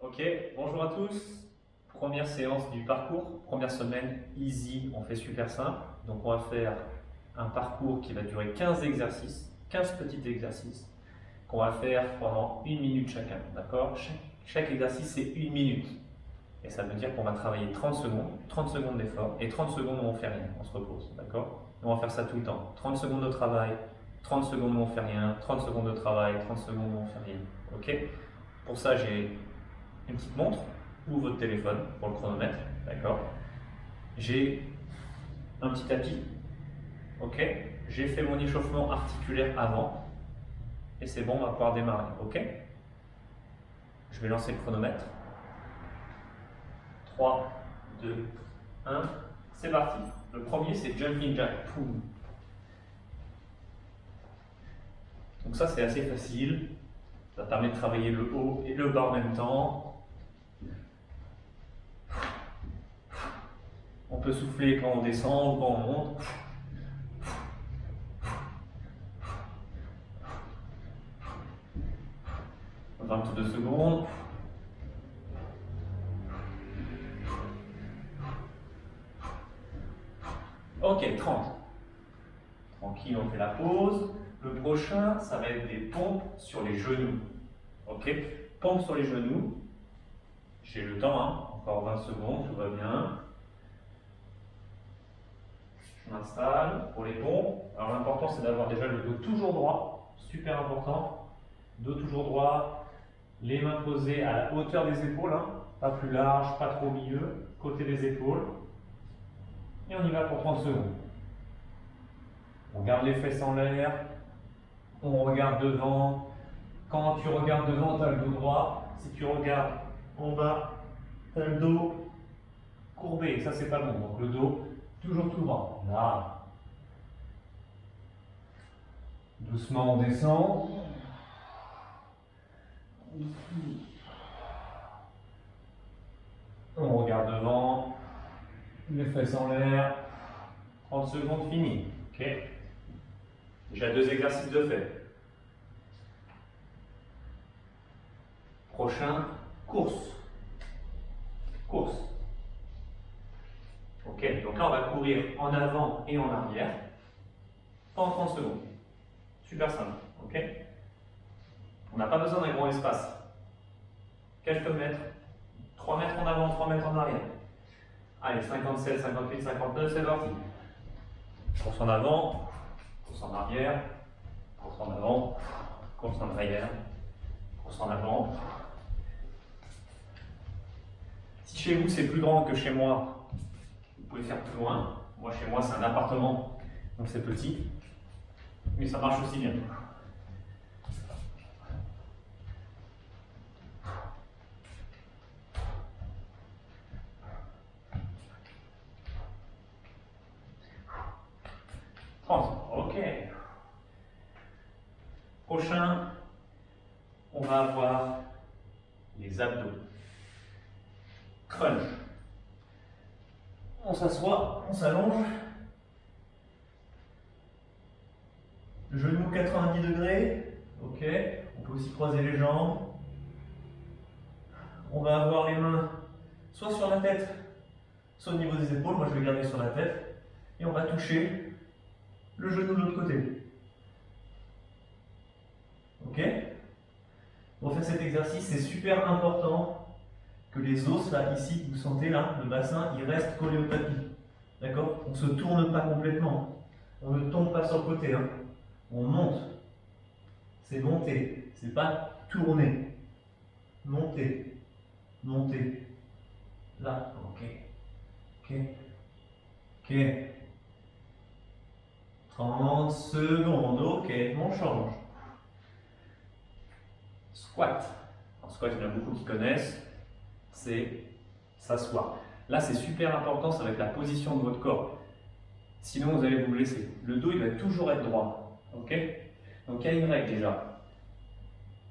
Ok, bonjour à tous. Première séance du parcours, première semaine, easy, on fait super simple. Donc on va faire un parcours qui va durer 15 exercices, 15 petits exercices, qu'on va faire pendant 1 minute chacun, d'accord? Chaque exercice c'est 1 minute. Et ça veut dire qu'on va travailler 30 secondes d'effort et 30 secondes où on fait rien, on se repose, d'accord? On va faire ça tout le temps. 30 secondes de travail, 30 secondes où on fait rien, 30 secondes de travail, 30 secondes où on fait rien, ok? Pour ça j'ai une petite montre ou votre téléphone pour le chronomètre, d'accord? J'ai un petit tapis, ok? J'ai fait mon échauffement articulaire avant et c'est bon, on va pouvoir démarrer, ok? Je vais lancer le chronomètre. 3, 2, 1, c'est parti. Le premier c'est jumping jack. Poum. Donc ça c'est assez facile, ça permet de travailler le haut et le bas en même temps. On peut souffler quand on descend ou quand on monte. 22 secondes. Ok, 30. Tranquille, on fait la pause. Le prochain, ça va être des pompes sur les genoux. Ok, pompes sur les genoux. J'ai le temps, hein. Encore 20 secondes, tout va bien. Je m'installe pour les pompes. Alors l'important, c'est d'avoir déjà le dos toujours droit. Super important. Dos toujours droit. Les mains posées à la hauteur des épaules, hein. Pas plus large, pas trop au milieu. Côté des épaules. Et on y va pour 30 secondes. On garde les fesses en l'air. On regarde devant. Quand tu regardes devant, tu as le dos droit. Si tu regardes en bas, tu as le dos courbé. Ça, c'est pas bon. Donc le dos, toujours tout droit. Là. Doucement, on descend. On regarde devant. Les fesses en l'air. 30 secondes, fini. Ok. Déjà 2 exercices de fait. Prochain, course. Course. Ok, donc là on va courir en avant et en arrière pendant 30 secondes. Super simple, ok? On n'a pas besoin d'un grand espace. Quelques mètres, 3 mètres en avant, 3 mètres en arrière. Allez, 57, 58, 59, c'est parti. Course en avant, course en arrière, course en avant, course en arrière, course en avant. Si chez vous c'est plus grand que chez moi, vous pouvez faire plus loin. Moi, chez moi, c'est un appartement, donc c'est petit, mais ça marche aussi bien. Ok. Prochain, on va avoir les abdos. Crunch. On s'assoit, on s'allonge. Genou 90 degrés. Ok. On peut aussi croiser les jambes. On va avoir les mains soit sur la tête, soit au niveau des épaules. Moi, je vais garder sur la tête. Et on va toucher le genou de l'autre côté. Ok. Pour faire cet exercice, c'est super important que les os, là, ici, vous sentez là, le bassin, il reste collé au tapis. D'accord? On ne se tourne pas complètement. On ne tombe pas sur le côté. Hein. On monte. C'est monter. C'est pas tourner. Monter. Monter. Là. Ok. Ok. Ok. 30 secondes. Ok. On change. Squat. Alors, squat, il y en a beaucoup qui connaissent. C'est s'asseoir. Là, c'est super important, ça va être la position de votre corps. Sinon, vous allez vous blesser. Le dos, il va toujours être droit. Ok? Donc, il y a une règle déjà.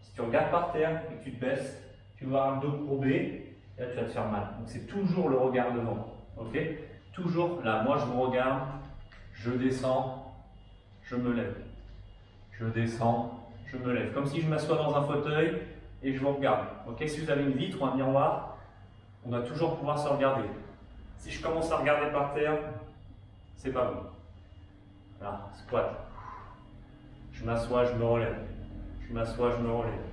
Si tu regardes par terre et que tu te baisses, tu vas avoir le dos courbé et là, tu vas te faire mal. Donc, c'est toujours le regard devant. Ok? Toujours là. Moi, je vous regarde, je descends, je me lève. Je descends, je me lève. Comme si je m'assois dans un fauteuil, et je vous regarde. Ok, si vous avez une vitre ou un miroir, on doit toujours pouvoir se regarder. Si je commence à regarder par terre, c'est pas bon. Voilà, squat. Je m'assois, je me relève. Je m'assois, je me relève.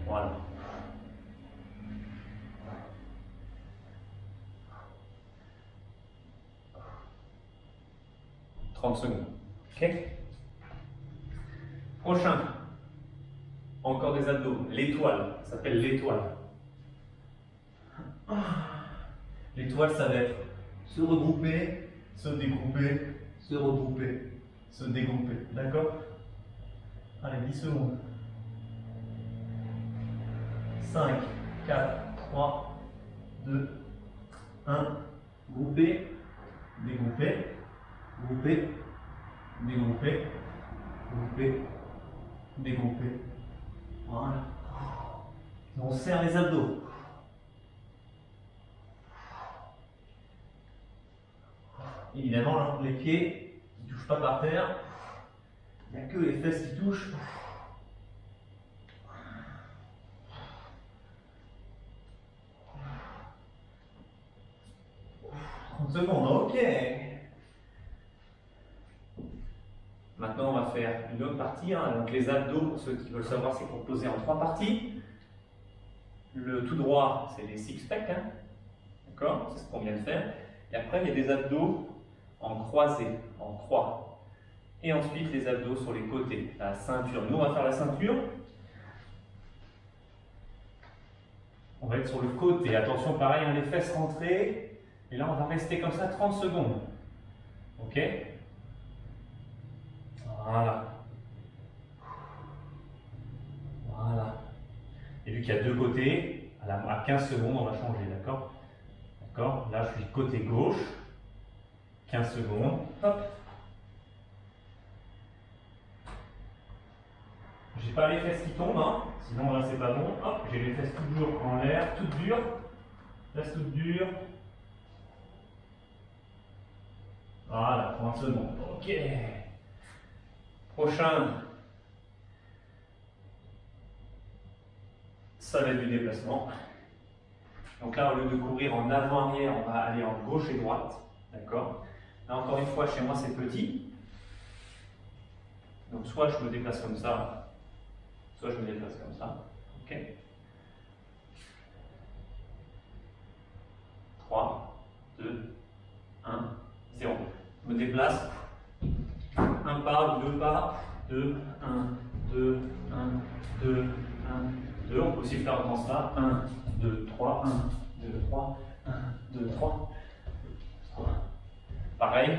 Voilà. « 30 secondes. Ok. Prochain. Encore des abdos. L'étoile. Ça s'appelle l'étoile. L'étoile, ça va être se regrouper, se dégrouper, se regrouper, se dégrouper. D'accord? Allez, 10 secondes. 5, 4, 3, 2, 1. Grouper, dégrouper, grouper, dégrouper, grouper, dégrouper. Voilà. On serre les abdos. Évidemment, là, les pieds ne touchent pas par terre. Il n'y a que les fesses qui touchent. 30 secondes, ok. Maintenant, on va faire une autre partie. Donc les abdos, pour ceux qui veulent savoir, c'est composé en 3 parties. Le tout droit, c'est les six-packs. D'accord? C'est ce qu'on vient de faire. Et après, il y a des abdos en croisé, en croix. Et ensuite, les abdos sur les côtés, la ceinture. Nous, on va faire la ceinture. On va être sur le côté. Attention, pareil, les fesses rentrées. Et là, on va rester comme ça 30 secondes. Ok? Voilà. Voilà. Et vu qu'il y a deux côtés, à 15 secondes, on va changer, d'accord? D'accord? Là, je suis côté gauche. 15 secondes. Hop. J'ai pas les fesses qui tombent, hein. Sinon là, c'est pas bon. Hop, j'ai les fesses toujours en l'air, toutes dures. Fesses toutes dures. Voilà, 30 secondes. Ok. Prochain. Ça va être du déplacement. Donc là, au lieu de courir en avant-arrière, on va aller en gauche et droite. D'accord? Là, encore une fois, chez moi, c'est petit. Donc soit je me déplace comme ça, soit je me déplace comme ça. Ok? 3, 2, 1, 0. Je me déplace. Un pas, 2 pas, 2, 1, 2, 1, 2, 1, 2. On peut aussi faire dans ça. 1, 2, 3, 1, 2, 3, 1, 2, 3. Pareil,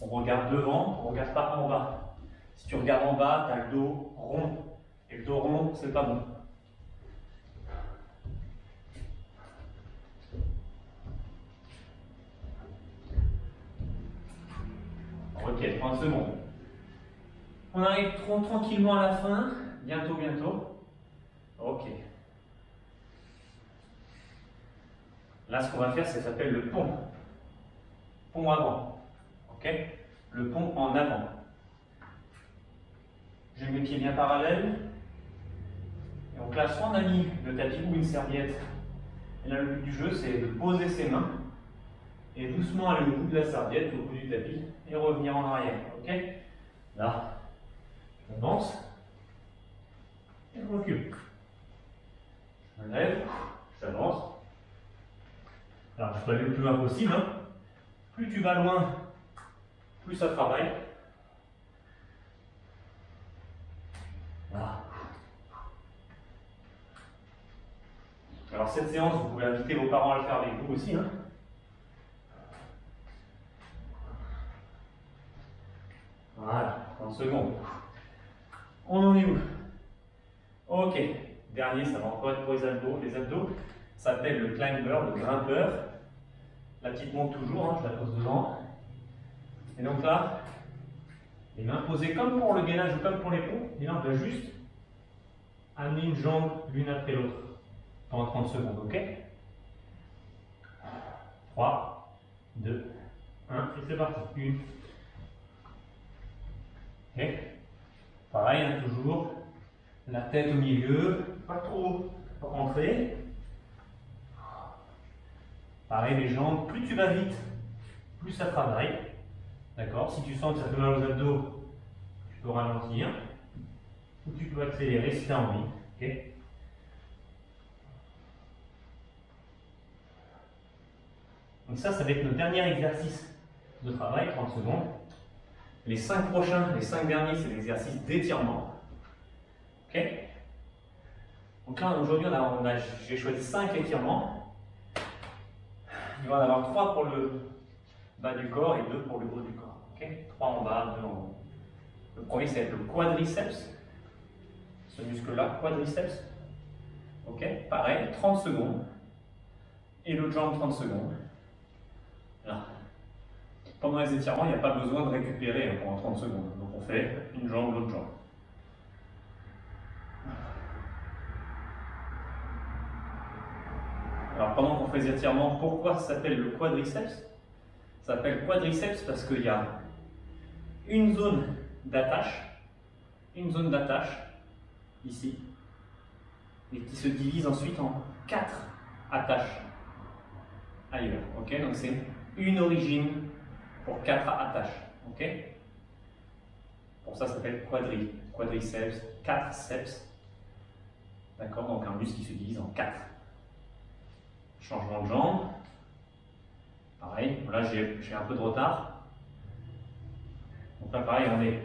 on regarde devant, on ne regarde pas en bas. Si tu regardes en bas, tu as le dos rond. Et le dos rond, c'est pas bon. Ok, 30 secondes. On arrive tranquillement à la fin. Bientôt, bientôt. Ok. Là, ce qu'on va faire, ça s'appelle le pont. Pont avant. Ok? Le pont en avant. J'ai mes pieds bien parallèles. Et donc là, soit on a mis le tapis ou une serviette. Et là, le but du jeu, c'est de poser ses mains et doucement aller au bout de la serviette, au bout du tapis, et revenir en arrière. Ok? Là, j'avance et je recule. Je me lève, j'avance. Alors, je peux aller le plus loin possible. Hein. Plus tu vas loin, plus ça travaille. Voilà. Alors cette séance, vous pouvez inviter vos parents à le faire avec vous aussi. Hein. Voilà, 30 secondes. On en est où? Ok, dernier, ça va encore être pour les abdos. Les abdos, ça s'appelle le climber, le grimpeur. La petite monte toujours, hein, je la pose devant. Et donc là, les mains posées comme pour le gainage ou comme pour les pompes. Et là, on va juste amener une jambe l'une après l'autre pendant 30 secondes, ok? 3, 2, 1, et c'est parti. 1. Ok. Pareil, hein, toujours. La tête au milieu, pas trop rentrer. Pareil, les jambes, plus tu vas vite, plus ça travaille. D'accord? Si tu sens que ça fait mal aux abdos, tu peux ralentir. Ou tu peux accélérer si tu as envie. Okay? Donc ça va être notre dernier exercice de travail, 30 secondes. Les 5 prochains, les 5 derniers, c'est l'exercice d'étirement. Okay? Donc là, aujourd'hui, j'ai choisi 5 étirements. Il va y en avoir 3 pour le bas du corps et 2 pour le haut du corps. Okay? 3 en bas, 2 en haut. Le premier, c'est le quadriceps. Ce muscle-là, quadriceps. Ok, pareil, 30 secondes. Et l'autre jambe, 30 secondes. Là. Pendant les étirements, il n'y a pas besoin de récupérer pendant 30 secondes. Donc on fait une jambe, l'autre jambe. Alors pendant qu'on fait les étirements, pourquoi ça s'appelle le quadriceps? Ça s'appelle quadriceps parce qu'il y a une zone d'attache, ici, et qui se divise ensuite en 4 attaches ailleurs. Ok, donc c'est une origine pour 4 attaches. Ok, pour ça s'appelle quadriceps, 4 ceps. D'accord, donc un muscle qui se divise en 4. Changement de jambe. Pareil, là j'ai un peu de retard. Donc là pareil, on est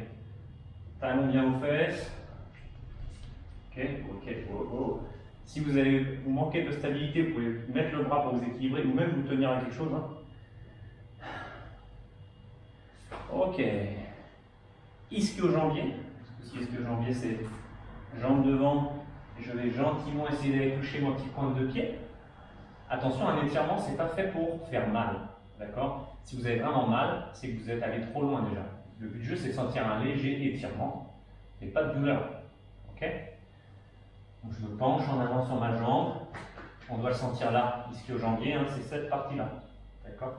talon bien aux fesses. Ok, oh. Si vous manquez de stabilité, vous pouvez mettre le bras pour vous équilibrer ou même vous tenir à quelque chose. Hein. Ok. Ischio-jambier. Ischio-jambier, c'est jambe devant. Je vais gentiment essayer d'aller toucher mon petit pointe de pied. Attention, un étirement, c'est pas fait pour faire mal. D'accord? Si vous avez vraiment mal, c'est que vous êtes allé trop loin déjà. Le but du jeu, c'est de sentir un léger étirement et pas de douleur. Ok? Donc je me penche en avant sur ma jambe. On doit le sentir là, ischio-jambier, hein, c'est cette partie-là. D'accord?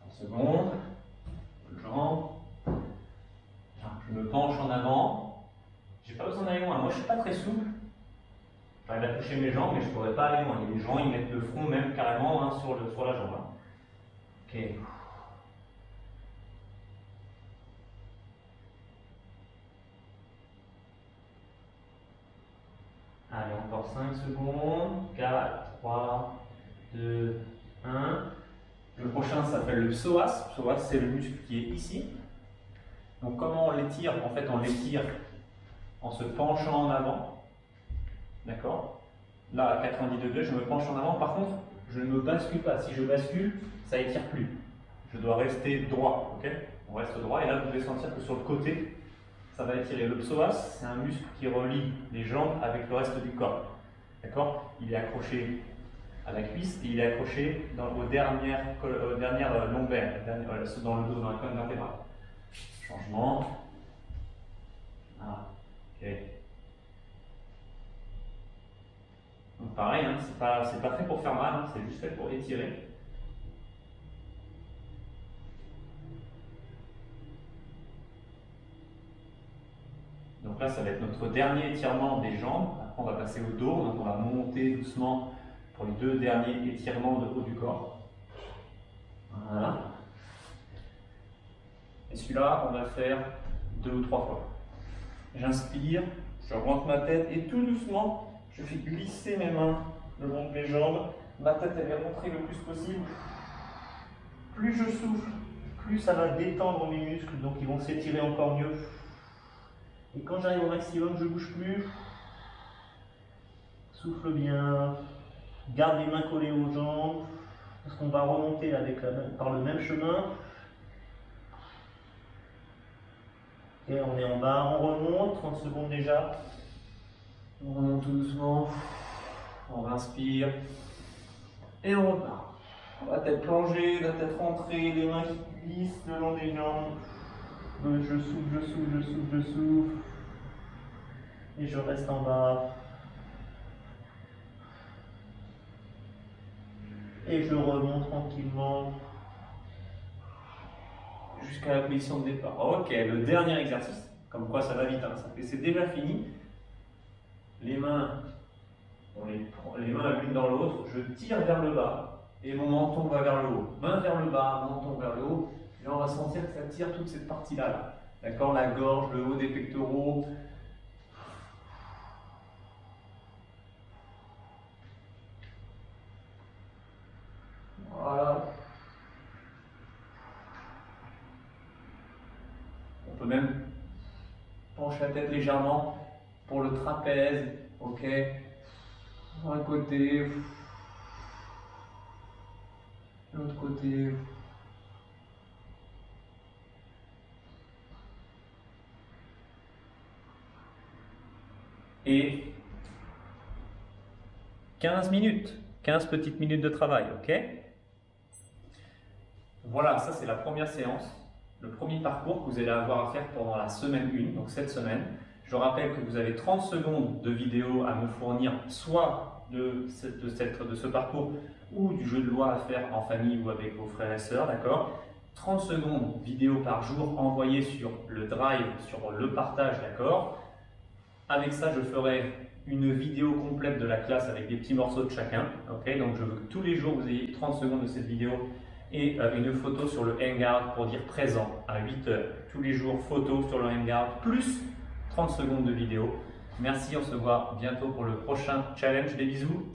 30 secondes. Jambe. Je me penche en avant. J'ai pas besoin d'aller loin. Moi, je suis pas très souple. J'arrive à toucher mes jambes, mais je ne pourrais pas aller loin. Il y a des gens, ils mettent le front même carrément hein, sur la jambe. Hein. Ok. Allez, encore 5 secondes. 4, 3, 2, 1. Le prochain s'appelle le psoas. Psoas, c'est le muscle qui est ici. Donc, comment on l'étire? En fait, on l'étire en se penchant en avant. D'accord? Là, à 90 degrés, je me penche en avant. Par contre, je ne me bascule pas. Si je bascule, ça n'étire plus. Je dois rester droit. Ok? On reste droit. Et là, vous devez sentir que sur le côté, ça va étirer. Le psoas, c'est un muscle qui relie les jambes avec le reste du corps. D'accord? Il est accroché à la cuisse et il est accroché aux dernières lombaires, dans le dos, dans la colonne vertébrale. Changement. Ah, ok. Donc pareil, hein, c'est pas fait pour faire mal, hein, c'est juste fait pour étirer. Donc là, ça va être notre dernier étirement des jambes. Après, on va passer au dos, donc on va monter doucement pour les 2 derniers étirements de haut du corps. Voilà. Et celui-là, on va faire 2 ou 3 fois. J'inspire, je remonte ma tête et tout doucement, je fais glisser mes mains le long de mes jambes. Ma tête, elle est rentrée le plus possible. Plus je souffle, plus ça va détendre mes muscles, donc ils vont s'étirer encore mieux. Et quand j'arrive au maximum, je ne bouge plus. Souffle bien. Garde les mains collées aux jambes. Parce qu'on va remonter par le même chemin. Et on est en bas, on remonte, 30 secondes déjà. On remonte tout doucement. On inspire. Et on repart. La tête plongée, la tête rentrée, les mains qui glissent le long des jambes. Je souffle. Et je reste en bas. Et je remonte tranquillement jusqu'à la position de départ. Ok, le dernier exercice. Comme quoi ça va vite, hein. C'est déjà fini. Les mains, on les mains l'une dans l'autre, je tire vers le bas et mon menton va vers le haut. Main vers le bas, menton vers le haut. Et là, on va sentir que ça tire toute cette partie-là. Là. D'accord? La gorge, le haut des pectoraux. Voilà. On peut même pencher la tête légèrement pour le trapèze. Ok? Un côté. L'autre côté. Et 15 minutes, 15 petites minutes de travail, ok? Voilà, ça c'est la première séance, le premier parcours que vous allez avoir à faire pendant la semaine 1, donc cette semaine. Je rappelle que vous avez 30 secondes de vidéo à me fournir, soit de ce parcours ou du jeu de loi à faire en famille ou avec vos frères et sœurs, d'accord? 30 secondes vidéo par jour envoyées sur le drive, sur le partage, d'accord? Avec ça, je ferai une vidéo complète de la classe avec des petits morceaux de chacun. Okay, donc je veux que tous les jours vous ayez 30 secondes de cette vidéo et une photo sur le Hangout pour dire présent à 8 heures. Tous les jours, photo sur le Hangout plus 30 secondes de vidéo. Merci, on se voit bientôt pour le prochain challenge. Des bisous.